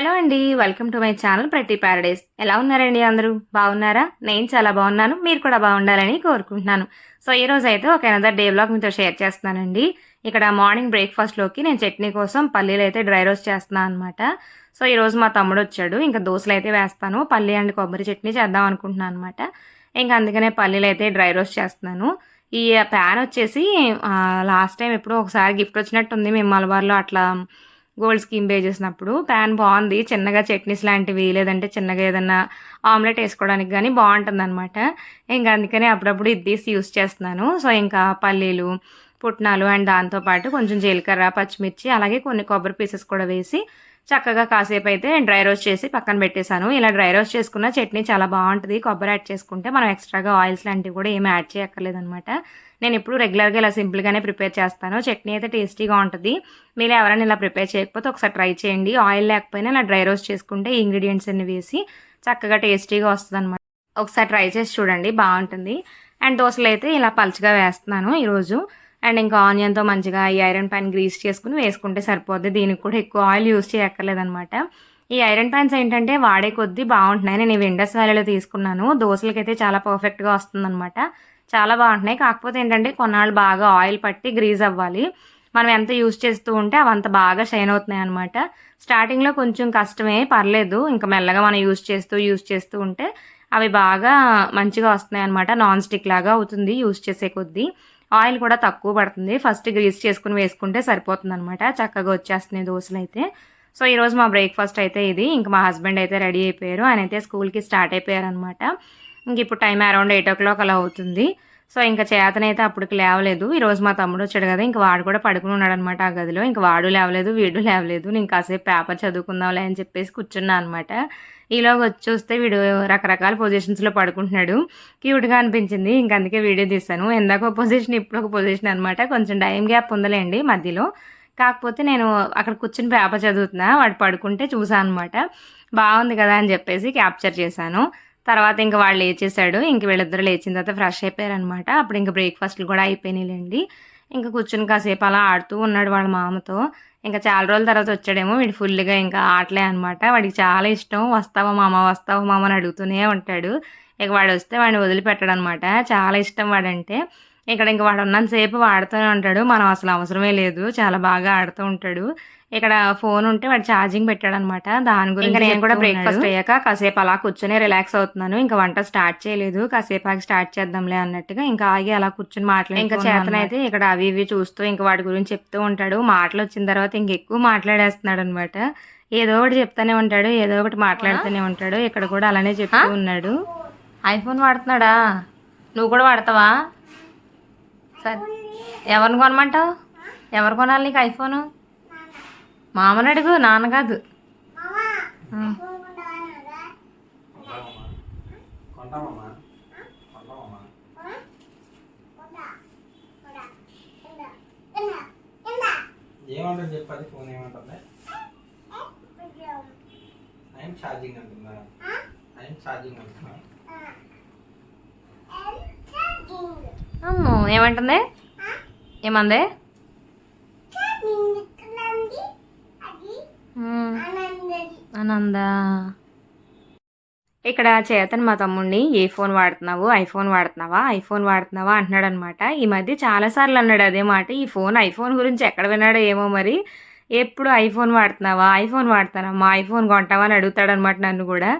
Hello అండి. Welcome to my channel ప్రతి Paradise. ఎలా ఉన్నారండి అందరూ? బాగున్నారా? నేను చాలా బాగున్నాను. మీరు కూడా బాగుండాలని కోరుకుంటున్నాను. సో, ఈరోజైతే ఒక అనదర్ డే వ్లాగ్ మీతో షేర్ చేస్తున్నానండి. ఇక్కడ మార్నింగ్ బ్రేక్‌ఫాస్ట్‌లోకి నేను చట్నీ కోసం పల్లీలైతే డ్రై రోస్ట్ చేస్తున్నాను అనమాట. సో, ఈరోజు మా తమ్ముడొచ్చాడు. ఇంకా దోసలైతే వేస్తాను. పల్లీ అండ్ కొబ్బరి చట్నీ చేద్దాం అనుకుంటున్నాను అనమాట. ఇంక అందుకనే పల్లీలైతే డ్రై రోస్ట్ చేస్తున్నాను. ఈ ప్యాన్ వచ్చేసి లాస్ట్ టైం ఎప్పుడో ఒకసారి గిఫ్ట్ వచ్చినట్టుంది. మేము మలబార్‌లో అట్లా గోల్డ్ స్కీమ్ పే చేసినప్పుడు. ప్యాన్ బాగుంది. చిన్నగా చట్నీస్ లాంటివి లేదంటే చిన్నగా ఏదన్నా ఆమ్లెట్ వేసుకోవడానికి కానీ బాగుంటుందన్నమాట. ఇంకా అందుకని అప్పుడప్పుడు ఇది తీసి యూస్ చేస్తున్నాను. సో, ఇంకా పల్లీలు, పుట్నాలు అండ్ దాంతోపాటు కొంచెం జీలకర్ర, పచ్చిమిర్చి అలాగే కొన్ని కొబ్బరి పీసెస్ కూడా వేసి చక్కగా కాసేపు అయితే డ్రై రోస్ట్ చేసి పక్కన పెట్టేశాను. ఇలా డ్రై రోస్ట్ చేసుకున్న చట్నీ చాలా బాగుంటుంది. కొబ్బరి యాడ్ చేసుకుంటే మనం ఎక్స్ట్రాగా ఆయిల్స్ లాంటివి కూడా ఏమి యాడ్ చేయక్కర్లేదనమాట. నేను ఎప్పుడు రెగ్యులర్గా ఇలా సింపుల్గానే ప్రిపేర్ చేస్తాను. చట్నీ అయితే టేస్టీగా ఉంటుంది. మీరు ఎవరైనా ఇలా ప్రిపేర్ చేయకపోతే ఒకసారి ట్రై చేయండి. ఆయిల్ లేకపోయినా ఇలా డ్రై రోస్ట్ చేసుకుంటే ఈ ఇంగ్రీడియంట్స్ అన్ని వేసి చక్కగా టేస్టీగా వస్తుందన్నమాట. ఒకసారి ట్రై చేసి చూడండి, బాగుంటుంది. అండ్ దోశలు అయితే ఇలా పలుచగా వేస్తున్నాను ఈరోజు. అండ్ ఇంకా ఆనియన్తో మంచిగా ఈ ఐరన్ ప్యాన్ గ్రీస్ చేసుకుని వేసుకుంటే సరిపోద్ది. దీనికి కూడా ఎక్కువ ఆయిల్ యూస్ చేయక్కర్లేదనమాట. ఈ ఐరన్ ప్యాన్స్ ఏంటంటే వాడే కొద్దీ బాగుంటున్నాయి. నేను ఈ విండోస్ వ్యాలీలో తీసుకున్నాను. దోశలకైతే చాలా పర్ఫెక్ట్గా వస్తుందన్నమాట. చాలా బాగుంటున్నాయి. కాకపోతే ఏంటంటే కొన్నాళ్ళు బాగా ఆయిల్ పట్టి గ్రీజ్ అవ్వాలి. మనం ఎంత యూస్ చేస్తూ ఉంటే అవి అంత బాగా షైన్ అవుతున్నాయి అనమాట. స్టార్టింగ్లో కొంచెం కష్టమే, పర్లేదు. ఇంకా మెల్లగా మనం యూస్ చేస్తూ ఉంటే అవి బాగా మంచిగా వస్తున్నాయి అనమాట. నాన్ స్టిక్ లాగా అవుతుంది యూస్ చేసే కొద్దీ. ఆయిల్ కూడా తక్కువ పడుతుంది. ఫస్ట్ గ్రీస్ చేసుకుని వేసుకుంటే సరిపోతుంది అనమాట. చక్కగా వచ్చేస్తున్నాయి దోశలు అయితే. సో, ఈరోజు మా బ్రేక్ఫాస్ట్ అయితే ఇది. ఇంకా మా హస్బెండ్ అయితే రెడీ అయిపోయారు. ఆయన అయితే స్కూల్కి స్టార్ట్ అయిపోయారు అనమాట. ఇంక ఇప్పుడు టైం అరౌండ్ 8:00 అలా అవుతుంది. సో, ఇంకా చేతనైతే అప్పటికి లేవలేదు. ఈరోజు మా తమ్ముడు వచ్చాడు కదా, ఇంక వాడు కూడా పడుకుని ఉన్నాడనమాట ఆ గదిలో. ఇంక వాడు లేవలేదు, వీడు లేవలేదు. నేను కాసేపు పేపర్ చదువుకుందాంలే అని చెప్పేసి కూర్చున్నా అనమాట. ఈలోగా వచ్చి చూస్తే వీడు రకరకాల పొజిషన్స్లో పడుకుంటున్నాడు. క్యూట్గా అనిపించింది. ఇంక అందుకే వీడియో తీశాను. ఇందాక ఒక పొజిషన్, ఇప్పుడు ఒక పొజిషన్ అనమాట. కొంచెం టైం గ్యాప్ ఉందలేండి మధ్యలో. కాకపోతే నేను అక్కడ కూర్చుని పేపర్ చదువుతున్నా, వాడు పడుకుంటే చూసాను అనమాట. బాగుంది కదా అని చెప్పేసి క్యాప్చర్ చేశాను. తర్వాత ఇంక వాడు లేచేశాడు. ఇంక వీళ్ళిద్దరు లేచిన తర్వాత ఫ్రెష్ అయిపోయారనమాట. అప్పుడు ఇంక బ్రేక్ఫాస్ట్లు కూడా అయిపోయినాయిలేండి. ఇంకా కూర్చుని కాసేపు అలా ఆడుతూ ఉన్నాడు వాళ్ళ మామతో. ఇంకా చాలా రోజుల తర్వాత వచ్చాడేమో వీడు ఫుల్గా ఇంకా ఆటలే అనమాట. వాడికి చాలా ఇష్టం. వస్తావా మామ అని అడుగుతూనే ఉంటాడు. ఇక వాడు వస్తే వాడిని వదిలిపెట్టాడు అనమాట. చాలా ఇష్టం వాడంటే. ఇక్కడ ఇంక వాడు ఉన్నంతసేపు వాడుతూనే ఉంటాడు. మనం అసలు అవసరమే లేదు, చాలా బాగా ఆడుతూ ఉంటాడు. ఇక్కడ ఫోన్ ఉంటే వాడు ఛార్జింగ్ పెట్టాడనమాట. దాని గురించి నేను కూడా బ్రేక్ఫాస్ట్ అయ్యాక కాసేపు అలా కూర్చొని రిలాక్స్ అవుతున్నాను. ఇంకా వంట స్టార్ట్ చేయలేదు. కాసేపు ఆగి స్టార్ట్ చేద్దాంలే అన్నట్టుగా ఇంకా ఆగి అలా కూర్చొని మాట్లాడి ఇంకా చేతనైతే ఇక్కడ అవి ఇవి చూస్తూ ఇంకా వాడి గురించి చెప్తూ ఉంటాడు. మాటలు వచ్చిన తర్వాత ఇంకెక్కువ మాట్లాడేస్తున్నాడు అనమాట. ఏదో ఒకటి చెప్తానే ఉంటాడు, ఏదో ఒకటి మాట్లాడుతూనే ఉంటాడు. ఇక్కడ కూడా అలానే చెప్తూ ఉన్నాడు. ఐఫోన్ వాడుతున్నాడా? నువ్వు కూడా వాడతావా? సరే, ఎవరిని కొనమంటావు? ఎవరు కొనాలి నీకు ఐఫోను? మామని అడుగు, నాన్న కాదు. ఏమంటుంది చెప్పది? ఫోన్ ఏమంటుంది? ఆయన ఛార్జింగ్ అంటుందా? ఆయన ఛార్జింగ్ అంటున్నా. అమ్మో, ఏమంటుంది? ఏమంది? ఆనందా. ఇక్కడ చేతన్ మా తమ్ముడిని ఏ ఫోన్ వాడుతున్నావు, ఐఫోన్ వాడుతున్నావా అంటున్నాడు అనమాట. ఈ మధ్య చాలాసార్లు అన్నాడు అదే మాట. ఈ ఐఫోన్ గురించి ఎక్కడ విన్నాడో ఏమో మరి. ఎప్పుడు ఐఫోన్ వాడుతానమ్మా, ఐఫోన్ కొంటావా అని అడుగుతాడు అనమాట నన్ను కూడా.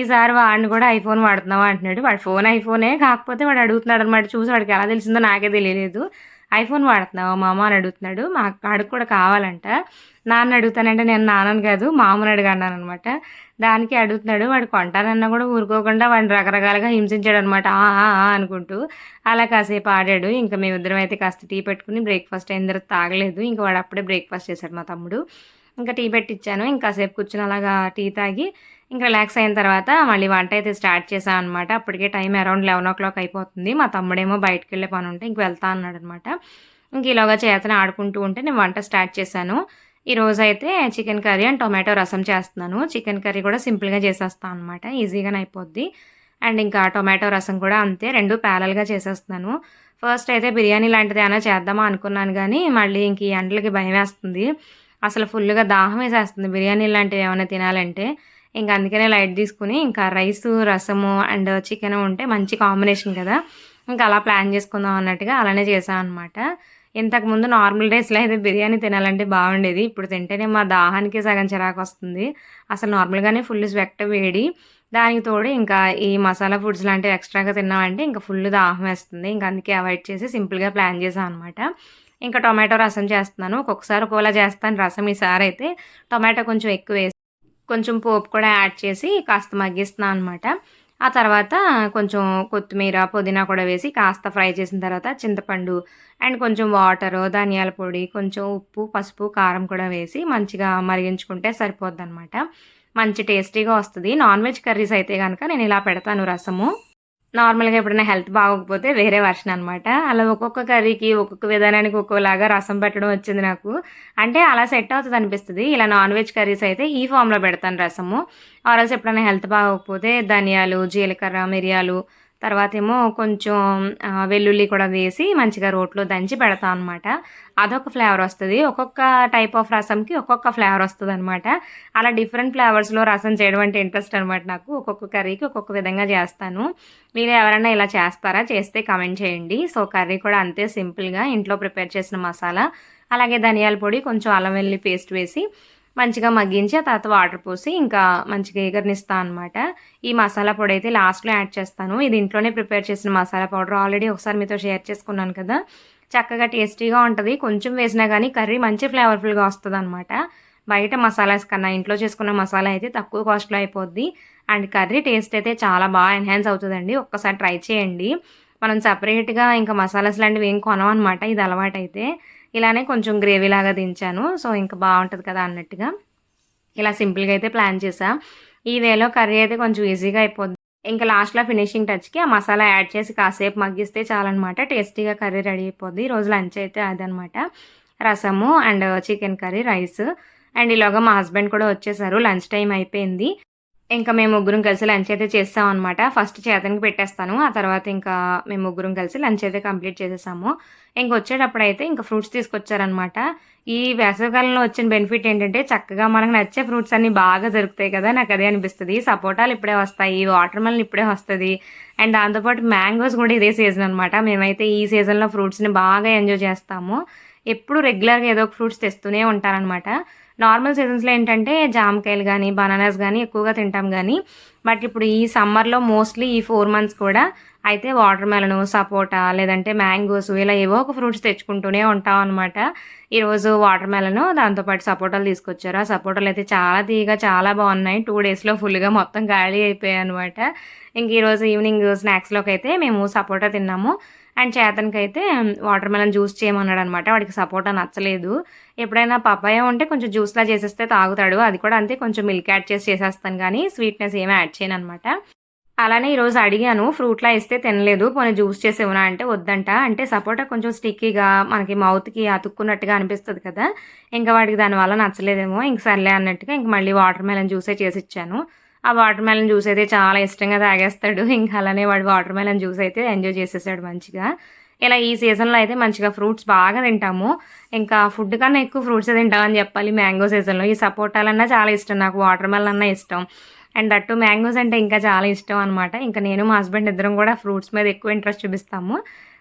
ఈసారి వాడిని కూడా ఐఫోన్ వాడుతున్నావా అంటున్నాడు. వాడి ఫోన్ ఐఫోనే, కాకపోతే వాడు అడుగుతున్నాడు అనమాట. చూసి వాడికి ఎలా తెలిసిందో నాకే తెలియలేదు. ఐఫోన్ వాడుతున్నావా మామ అని అడుగుతున్నాడు. మా అక్కడికి కూడా కావాలంట. నాన్న అడుగుతానంటే నేను నాన్నని కాదు మామని అడిగాను అనమాట. దానికి అడుగుతున్నాడు. వాడు కొంటానన్నా కూడా ఊరుకోకుండా వాడిని రకరకాలుగా హింసించాడు అనమాట. అనుకుంటూ అలా కాసేపు ఆడాడు. ఇంకా మేమిద్దరం అయితే కాస్త టీ పెట్టుకుని బ్రేక్ఫాస్ట్ అయిన తర్వాత తాగలేదు. ఇంకా వాడు అప్పుడే బ్రేక్ఫాస్ట్ చేశాడు మా తమ్ముడు. ఇంకా టీ పెట్టించాను. ఇంకాసేపు కూర్చుని అలాగా టీ తాగి ఇంకా రిలాక్స్ అయిన తర్వాత మళ్ళీ వంట అయితే స్టార్ట్ చేశాను అనమాట. అప్పటికే టైం అరౌండ్ 11:00 అయిపోతుంది. మా తమ్ముడేమో బయటకు వెళ్ళే పని ఉంటే ఇంక వెళ్తా అన్నాడు అనమాట. ఇంక ఈలోగా చేతనే ఆడుకుంటూ ఉంటే నేను వంట స్టార్ట్ చేశాను. ఈరోజు అయితే చికెన్ కర్రీ అండ్ టొమాటో రసం చేస్తున్నాను. చికెన్ కర్రీ కూడా సింపుల్గా చేసేస్తాను అనమాట, ఈజీగానే అయిపోద్ది. అండ్ ఇంకా టొమాటో రసం కూడా అంతే, రెండు ప్యారల్గా చేసేస్తున్నాను. ఫస్ట్ అయితే బిర్యానీ లాంటిది ఏమైనా చేద్దామా అనుకున్నాను, కానీ మళ్ళీ ఇంక ఈ ఎండలకి భయం వేస్తుంది. అసలు ఫుల్గా దాహం వేసేస్తుంది బిర్యానీ లాంటివి ఏమైనా తినాలంటే. ఇంకా అందుకనే లైట్ తీసుకుని ఇంకా రైసు, రసము అండ్ చికెన్ ఉంటే మంచి కాంబినేషన్ కదా, ఇంకా అలా ప్లాన్ చేసుకుందాం అన్నట్టుగా అలానే చేశాను అనమాట. ఇంతకుముందు నార్మల్ డేస్లో అయితే బిర్యానీ తినాలంటే బాగుండేది, ఇప్పుడు తింటేనే మా దాహానికి సగం చిరాకు వస్తుంది. అసలు నార్మల్గానే ఫుల్ స్వెట్ వేడి, దానికి తోడు ఇంకా ఈ మసాలా ఫుడ్స్ లాంటివి ఎక్స్ట్రాగా తిన్నామంటే ఇంకా ఫుల్ దాహం వేస్తుంది. ఇంకా అందుకే అవాయిడ్ చేసి సింపుల్గా ప్లాన్ చేశాను అనమాట. ఇంకా టొమాటో రసం చేస్తున్నాను, ఒక్కొక్కసారి ఒక్కోలా చేస్తాను రసం. ఈసారి అయితే టొమాటో కొంచెం ఎక్కువ వేసి కొంచెం పోపు కూడా యాడ్ చేసి కాస్త మగ్గిస్తున్నాను అనమాట. ఆ తర్వాత కొంచెం కొత్తిమీర, పుదీనా కూడా వేసి కాస్త ఫ్రై చేసిన తర్వాత చింతపండు అండ్ కొంచెం వాటరు, ధనియాల పొడి, కొంచెం ఉప్పు, పసుపు, కారం కూడా వేసి మంచిగా మరిగించుకుంటే సరిపోద్దనమాట. మంచి టేస్టీగా వస్తుంది. నాన్ వెజ్ కర్రీస్ అయితే కనుక నేను ఇలా పెడతాను రసము. నార్మల్‌గా ఎప్పుడైనా హెల్త్ బాగోకపోతే వేరే వెర్షన్ అనమాట. అలా ఒక్కొక్క కర్రీకి, ఒక్కొక్క విధానానికి ఒక్కోలాగా రసం పెట్టడం వచ్చింది నాకు. అంటే అలా సెట్ అవుతదనిపిస్తది. ఇలా నాన్ వెజ్ కర్రీస్ అయితే ఈ ఫామ్‌లో పెడతాను రసము. ఆరోజు ఎప్పుడైనా హెల్త్ బాగోకపోతే ధనియాలు, జీలకర్ర, మిరియాలు, తర్వాతేమో కొంచెం వెల్లుల్లి కూడా వేసి మంచిగా రోట్లో దంచి పెడతా అనమాట. అదొక ఫ్లేవర్ వస్తది. ఒక్కొక్క టైప్ ఆఫ్ రసంకి ఒక్కొక్క ఫ్లేవర్ వస్తదనమాట. అలా డిఫరెంట్ ఫ్లేవర్స్‌లో రసం చేయడం అంటే ఇంట్రెస్ట్ అనమాట నాకు. ఒక్కొక్క కర్రీకి ఒక్కొక్క విధంగా చేస్తాను. మీరు ఎవరైనా ఇలా చేస్తారా? చేస్తే కామెంట్ చేయండి. సో, కర్రీ కూడా అంతే సింపుల్‌గా ఇంట్లో ప్రిపేర్ చేసిన మసాలా, అలాగే ధనియాల పొడి, కొంచెం అల్లం వెల్లుల్లి పేస్ట్ వేసి మంచిగా మగ్గించి ఆ తర్వాత వాటర్ పోసి ఇంకా మంచిగా ఎగరనిస్తా అనమాట. ఈ మసాలా పొడి అయితే లాస్ట్‌లో యాడ్ చేస్తాను. ఇది ఇంట్లోనే ప్రిపేర్ చేసిన మసాలా పౌడర్. ఆల్రెడీ ఒకసారి మీతో షేర్ చేసుకున్నాను కదా, చక్కగా టేస్టీగా ఉంటది. కొంచెం వేసినా గానీ కర్రీ మంచి ఫ్లేవర్‌ఫుల్‌గా వస్తదనమాట. బయట మసాలాస్ కన్నా ఇంట్లో చేసుకున్న మసాలా అయితే తక్కువ కాస్ట్‌లో అయిపోద్ది. అండ్ కర్రీ టేస్ట్ అయితే చాలా బాగా ఎన్హాన్స్ అవుతదండి. ఒక్కసారి ట్రై చేయండి. మనం సెపరేట్‌గా ఇంకా మసాలాస్ లాంటివి ఏం కొనమనమాట ఇది అలవాటైతే. ఇలానే కొంచెం గ్రేవీలాగా దించాను. సో, ఇంక బావుంటది కదా అన్నట్టుగా ఇలా సింపుల్‌గా అయితే ప్లాన్ చేశా. ఈ వేలో కర్రీ అయితే కొంచెం ఈజీగా అయిపోద్ది. ఇంకా లాస్ట్‌లో ఫినిషింగ్ టచ్‌కి ఆ మసాలా యాడ్ చేసి కాసేపు మగ్గిస్తే చాలనమాట. టేస్టీగా కర్రీ రెడీ అయిపోద్ది. ఈరోజు లంచ్ అయితే అదనమాట. రసము and chicken curry, rice. And ఈలోగా మా హస్బెండ్ కూడా వచ్చేసారు. లంచ్ టైమ్ అయిపోయింది. ఇంకా మేము ముగ్గురం కలిసి లంచ్ అయితే చేసామనమాట. ఫస్ట్ చేతన్‌కి పెట్టేస్తాను. ఆ తర్వాత ఇంకా మేము ముగ్గురం కలిసి లంచ్ అయితే కంప్లీట్ చేసేసాము. ఇంకొచ్చేటప్పుడైతే ఇంకా ఫ్రూట్స్ తీసుకొచ్చారనమాట. ఈ వేసవికాలంలో వచ్చిన బెనిఫిట్ ఏంటంటే చక్కగా మనకు నచ్చే ఫ్రూట్స్ అన్నీ బాగా దొరుకుతాయి కదా, నాకదే అనిపిస్తది. సపోటాలు ఇప్పుడే వస్తాయి, వాటర్ మెలన్ ఇప్పుడే వస్తది. అండ్ దాంతోపాటు మ్యాంగోస్ కూడా ఇదే సీజన్ అనమాట. మేమైతే ఈ సీజన్‌లో ఫ్రూట్స్‌ని బాగా ఎంజాయ్ చేస్తాము. ఎప్పుడు రెగ్యులర్‌గా ఏదో ఒక ఫ్రూట్స్ తెస్తూనే ఉంటారనమాట. నార్మల్ సీజన్స్‌లో ఏంటంటే జామకాయలు గానీ, బనానాస్ గానీ ఎక్కువగా తింటాం గానీ, బట్ ఇప్పుడు ఈ సమ్మర్‌లో మోస్ట్‌లీ ఈ 4 మంత్స్ కూడా అయితే వాటర్ మెలను, సపోటా లేదంటే మ్యాంగోస్ ఇలా ఏవో ఒక ఫ్రూట్స్ తెచ్చుకుంటూనే ఉంటామనమాట. ఈరోజు వాటర్ మెలను, దాంతోపాటు సపోటాలు తీసుకొచ్చారు. ఆ సపోటాలు అయితే చాలా తీయగా చాలా బాగున్నాయి. 2 డేస్‌లో ఫుల్‌గా మొత్తం ఖాళీ అయిపోయాయనమాట. ఇంక ఈరోజు ఈవినింగ్ స్నాక్స్‌లోకైతే మేము సపోటా తిన్నాము. అండ్ చేతన్‌కైతే వాటర్ మెలన్ జ్యూస్ చేయమన్నాడనమాట. వాడికి సపోటా నచ్చలేదు. ఎప్పుడైనా పపాయ ఉంటే కొంచెం జ్యూస్‌లా చేసేస్తే తాగుతాడు. అది కూడా అంతే, కొంచెం మిల్క్ యాడ్ చేసి చేసేస్తాను గానీ స్వీట్‌నెస్ ఏమి యాడ్ చేయననమాట. అలానే ఈరోజు అడిగాను, ఫ్రూట్‌లా ఇస్తే తినలేదు. పోనీ జ్యూస్ చేసి ఇవ్వనా అంటే వద్దంట. అంటే సపోటా కొంచెం స్టిక్కీగా మనకి మౌత్‌కి అతుక్కున్నట్టుగా అనిపిస్తది కదా, ఇంకా వాడికి దానివల్ల నచ్చలేదేమో. ఇంక సర్లే అన్నట్టుగా ఇంక మళ్ళీ వాటర్ మెలన్ జ్యూసే చేసిచ్చాను. ఆ వాటర్ మెలన్ జ్యూస్ అయితే చాలా ఇష్టంగా తాగేస్తాడు. ఇంకా అలానే వాడు వాటర్ మెలన్ జ్యూస్ అయితే ఎంజాయ్ చేసేసాడు మంచిగా. ఇలా ఈ సీజన్‌లో అయితే మంచిగా ఫ్రూట్స్ బాగా తింటాము. ఇంకా ఫుడ్ కన్నా ఎక్కువ ఫ్రూట్సే తింటామని చెప్పాలి మ్యాంగో సీజన్‌లో. ఈ సపోటాలన్నా చాలా ఇష్టం నాకు, వాటర్ మెలన్ అన్నా ఇష్టం. అండ్ దట్ టూ మ్యాంగోస్ అంటే ఇంకా చాలా ఇష్టం అనమాట. ఇంకా నేను మా హస్బెండ్ ఇద్దరం కూడా ఫ్రూట్స్ మీద ఎక్కువ ఇంట్రెస్ట్ చూపిస్తాము.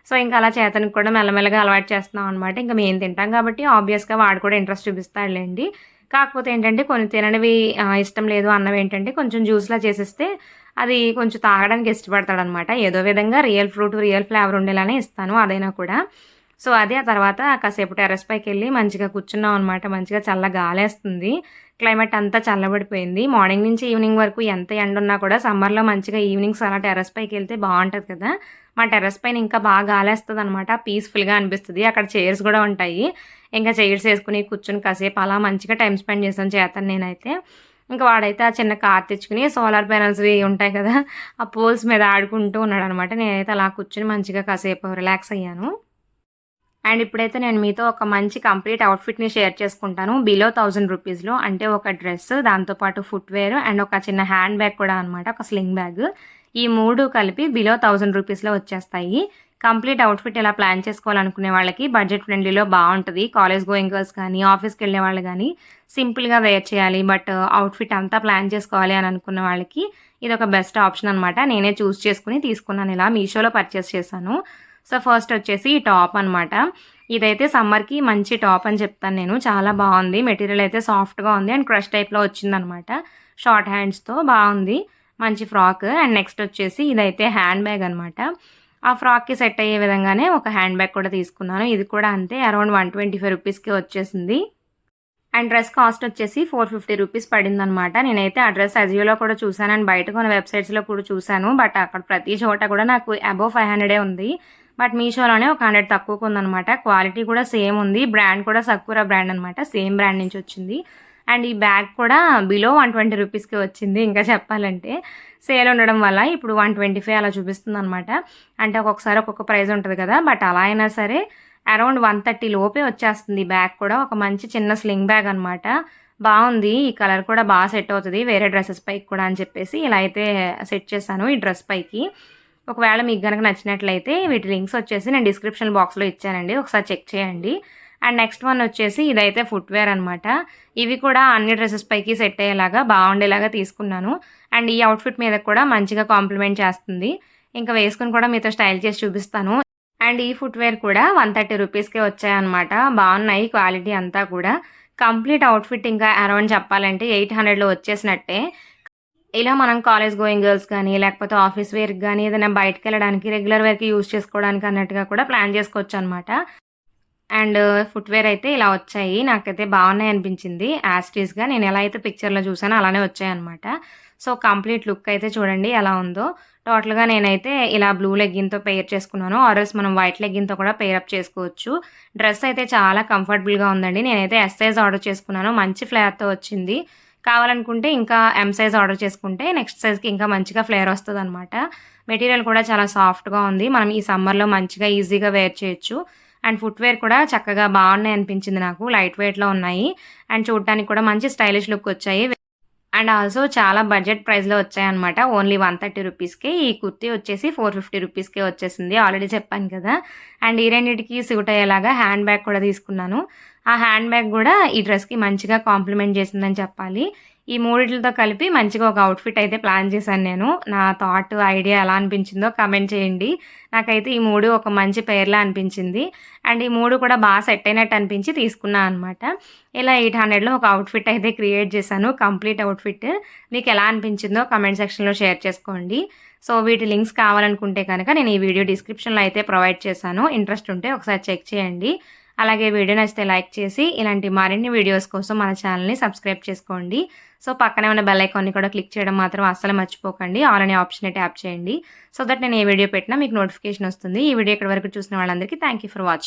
సో, ఇంకా అలా చేతనికి కూడా మెల్లమెల్లగా అలవాటు చేస్తున్నాం అనమాట. ఇంకా మేము తింటాం కాబట్టి ఆబ్వియస్‌గా వాడు కూడా ఇంట్రెస్ట్ చూపిస్తాడులెండి. కాకపోతే ఏంటంటే కొన్ని తిననివి ఇష్టం లేదు అన్నవి ఏంటంటే కొంచెం జ్యూస్‌లా చేసేస్తే అది కొంచెం తాగడానికి ఇష్టపడతాడనమాట. ఏదో విధంగా రియల్ ఫ్రూట్, రియల్ ఫ్లేవర్ ఉండేలానే ఇస్తాను అదైనా కూడా. సో, అది ఆ తర్వాత కాసేపు టెర్రస్ పైకెళ్ళి మంచిగా కూర్చున్నాం అనమాట. మంచిగా చల్ల గాలేస్తుంది. క్లైమేట్ అంతా చల్లబడిపోయింది. మార్నింగ్ నుంచి ఈవినింగ్ వరకు ఎంత ఎండున్నా కూడా సమ్మర్‌లో మంచిగా ఈవినింగ్స్ అలా టెర్రస్ పైకెళ్తే బావుంటది కదా, మా టెర్రస్ పైన ఇంకా బాగా గాలేస్తదనమాట. పీస్‌ఫుల్‌గా అనిపిస్తది. అక్కడ చైర్స్ గూడా ఉంటాయి. ఇంకా చైర్స్ ఏసుకొని కూర్చొని కాసేపు అలా మంచిగా టైమ్ స్పెండ్ చేశాను చేతన్ నేనైతే. ఇంకా వాడైతే ఆ చిన్న కార్ తెచ్చుకొని సోలార్ ప్యానెల్స్‌వి ఉంటాయి కదా, ఆ పోల్స్ మీద ఆడుకుంటూ ఉన్నాడనమాట. నేనైతే అలా కూర్చొని మంచిగా కాసేపు రిలాక్స్ అయ్యాను. అండ్ ఇప్పుడైతే నేను మీతో ఒక మంచి కంప్లీట్ అవుట్‌ఫిట్‌ని షేర్ చేసుకుంటాను. బిలో 1000 రూపీస్‌లో. అంటే ఒక డ్రెస్, దాంతో పాటు ఫుట్‌వేర్ అండ్ ఒక చిన్న హ్యాండ్ బ్యాగ్ కూడా అనమాట. ఒక స్లింగ్ బ్యాగ్. ఈ 3 కలిపి బిలో 1000 రూపీస్‌లో వచ్చేస్తాయి. కంప్లీట్ అవుట్ఫిట్ ఇలా ప్లాన్ చేసుకోవాలనుకునే వాళ్ళకి బడ్జెట్ ఫ్రెండ్లీలో బాగుంటుంది. కాలేజ్ గోయింగ్ గర్ల్స్ కానీ ఆఫీస్కి వెళ్ళే వాళ్ళు కానీ సింపుల్గా వేర్ చేయాలి, బట్ అవుట్ఫిట్ అంతా ప్లాన్ చేసుకోవాలి అని అనుకున్న వాళ్ళకి ఇది ఒక బెస్ట్ ఆప్షన్ అనమాట. నేనే చూస్ చేసుకుని తీసుకున్నాను, ఇలా మీషోలో పర్చేస్ చేశాను. సో ఫస్ట్ వచ్చేసి ఈ టాప్ అనమాట. ఇదైతే సమ్మర్కి మంచి టాప్ అని చెప్తాను నేను. చాలా బాగుంది, మెటీరియల్ అయితే సాఫ్ట్గా ఉంది అండ్ క్రష్ టైప్లో వచ్చిందనమాట. షార్ట్ హ్యాండ్స్తో బాగుంది, మంచి ఫ్రాక్. అండ్ నెక్స్ట్ వచ్చేసి ఇదైతే హ్యాండ్ బ్యాగ్ అనమాట. ఆ ఫ్రాక్కి సెట్ అయ్యే విధంగానే ఒక హ్యాండ్ బ్యాగ్ కూడా తీసుకున్నాను. ఇది కూడా అంతే, అరౌండ్ 125 రూపీస్కి వచ్చేసింది. అండ్ డ్రెస్ కాస్ట్ వచ్చేసి 450 రూపీస్ పడిందనమాట. నేనైతే ఆ డ్రెస్ అజియోలో కూడా చూసాను అండ్ బయట కొన్ని వెబ్సైట్స్లో కూడా చూసాను, బట్ అక్కడ ప్రతి చోట కూడా నాకు అబోవ్ 500 ఉంది. బట్ మీషోలోనే ఒక 100 తక్కువకు ఉందనమాట. క్వాలిటీ కూడా సేమ్ ఉంది, బ్రాండ్ కూడా సక్కురా బ్రాండ్ అనమాట, సేమ్ బ్రాండ్ నుంచి వచ్చింది. అండ్ ఈ బ్యాగ్ కూడా బిలో 120 రూపీస్కి వచ్చింది. ఇంకా చెప్పాలంటే సేల్ ఉండడం వల్ల ఇప్పుడు 125 అలా చూపిస్తుంది అనమాట. అంటే ఒక్కొక్కసారి ఒక్కొక్క ప్రైస్ ఉంటుంది కదా, బట్ అలా అయినా సరే అరౌండ్ 130 లోపే వచ్చేస్తుంది. బ్యాగ్ కూడా ఒక మంచి చిన్న స్లింగ్ బ్యాగ్ అనమాట, బాగుంది. ఈ కలర్ కూడా బాగా సెట్ అవుతుంది వేరే డ్రెస్సెస్ పైకి కూడా అని చెప్పేసి ఇలా అయితే సెట్ చేశాను ఈ డ్రెస్ పైకి. ఒకవేళ మీకు కనుక నచ్చినట్లయితే వీటి లింక్స్ వచ్చేసి నేను డిస్క్రిప్షన్ బాక్స్లో ఇచ్చానండి, ఒకసారి చెక్ చేయండి. అండ్ నెక్స్ట్ వన్ వచ్చేసి ఇదైతే ఫుట్వేర్ అనమాట. ఇవి కూడా అన్ని డ్రెస్సెస్ పైకి సెట్ అయ్యేలాగా బాగుండేలాగా తీసుకున్నాను. అండ్ ఈ అవుట్ఫిట్ మీద కూడా మంచిగా కాంప్లిమెంట్ చేస్తుంది. ఇంకా వేసుకుని కూడా మీతో స్టైల్ చేసి చూపిస్తాను. అండ్ ఈ ఫుట్వేర్ కూడా 130 రూపీస్కే వచ్చాయన్నమాట. బాగున్నాయి క్వాలిటీ అంతా కూడా. కంప్లీట్ అవుట్ఫిట్ ఇంకా అరౌండ్ చెప్పాలంటే 800లో వచ్చేసినట్టే. ఇలా మనం కాలేజ్ గోయింగ్ గర్ల్స్ కానీ లేకపోతే ఆఫీస్ వేర్కి కానీ ఏదైనా బయటకు వెళ్ళడానికి రెగ్యులర్ వేర్కి యూజ్ చేసుకోవడానికి అన్నట్టుగా కూడా ప్లాన్ చేసుకోవచ్చు అనమాట. అండ్ ఫుట్వేర్ అయితే ఇలా వచ్చాయి, నాకైతే బాగున్నాయి అనిపించింది. యాస్టీస్గా నేను ఎలా అయితే పిక్చర్లో చూసానో అలానే వచ్చాయన్నమాట. సో కంప్లీట్ లుక్ అయితే చూడండి ఎలా ఉందో. టోటల్గా నేనైతే ఇలా బ్లూ లెగ్గిన్తో పెయిర్ చేసుకున్నాను, ఆర్ఎల్స్ మనం వైట్ లెగ్గిన్తో కూడా పెయిరప్ చేసుకోవచ్చు. డ్రెస్ అయితే చాలా కంఫర్టబుల్గా ఉందండి. నేనైతే ఎస్ సైజ్ ఆర్డర్ చేసుకున్నాను, మంచి ఫ్లేర్తో వచ్చింది. కావాలనుకుంటే ఇంకా ఎం సైజ్ ఆర్డర్ చేసుకుంటే నెక్స్ట్ సైజ్కి ఇంకా మంచిగా ఫ్లేర్ వస్తుంది అనమాట. మెటీరియల్ కూడా చాలా సాఫ్ట్గా ఉంది, మనం ఈ సమ్మర్లో మంచిగా ఈజీగా వేర్ చేయొచ్చు. అండ్ ఫుట్వేర్ కూడా చక్కగా బాగున్నాయి అనిపించింది నాకు, లైట్ వెయిట్లో ఉన్నాయి అండ్ చూడటానికి కూడా మంచి స్టైలిష్ లుక్ వచ్చాయి. అండ్ ఆల్సో చాలా బడ్జెట్ ప్రైస్లో వచ్చాయన్నమాట. ఓన్లీ 130 రూపీస్కే ఈ కుర్తీ వచ్చేసి 450 రూపీస్కే వచ్చేసింది, ఆల్రెడీ చెప్పాను కదా. అండ్ ఈ రెండింటికి సూట్ అయ్యేలాగా హ్యాండ్ బ్యాగ్ కూడా తీసుకున్నాను. ఆ హ్యాండ్ బ్యాగ్ కూడా ఈ డ్రెస్కి మంచిగా కాంప్లిమెంట్ చేసిందని చెప్పాలి. ఈ మూడిటితో కలిపి మంచిగా ఒక అవుట్ఫిట్ అయితే ప్లాన్ చేశాను నేను. నా థాట్ ఐడియా ఎలా అనిపించిందో కమెంట్ చేయండి. నాకైతే ఈ మూడు ఒక మంచి పేర్లా అనిపించింది అండ్ ఈ మూడు కూడా బాగా సెట్ అయినట్టు అనిపించి తీసుకున్నాను అనమాట. ఇలా 800లో ఒక అవుట్ఫిట్ అయితే క్రియేట్ చేశాను, కంప్లీట్ అవుట్ఫిట్. మీకు ఎలా అనిపించిందో కమెంట్ సెక్షన్లో షేర్ చేసుకోండి. సో వీటి లింక్స్ కావాలనుకుంటే కనుక నేను ఈ వీడియో డిస్క్రిప్షన్లో అయితే ప్రొవైడ్ చేశాను, ఇంట్రెస్ట్ ఉంటే ఒకసారి చెక్ చేయండి. అలాగే వీడియో నచ్చితే లైక్ చేసి ఇలాంటి మరిన్ని వీడియోస్ కోసం మన ఛానల్ని సబ్స్క్రైబ్ చేసుకోండి. సో పక్కనే ఉన్న బెల్ ఐకాన్ని కూడా క్లిక్ చేయడం మాత్రం అస్సలు మర్చిపోకండి. ఆల్ అనే ఆప్షన్ ట్యాప్ చేయండి, సో దట్ నేను ఏ వీడియో పెట్టినా మీకు నోటిఫికేషన్ వస్తుంది. ఈ వీడియో ఇక్కడ వరకు చూసిన వాళ్ళందరికీ థ్యాంక్ యూ ఫర్ వాచింగ్.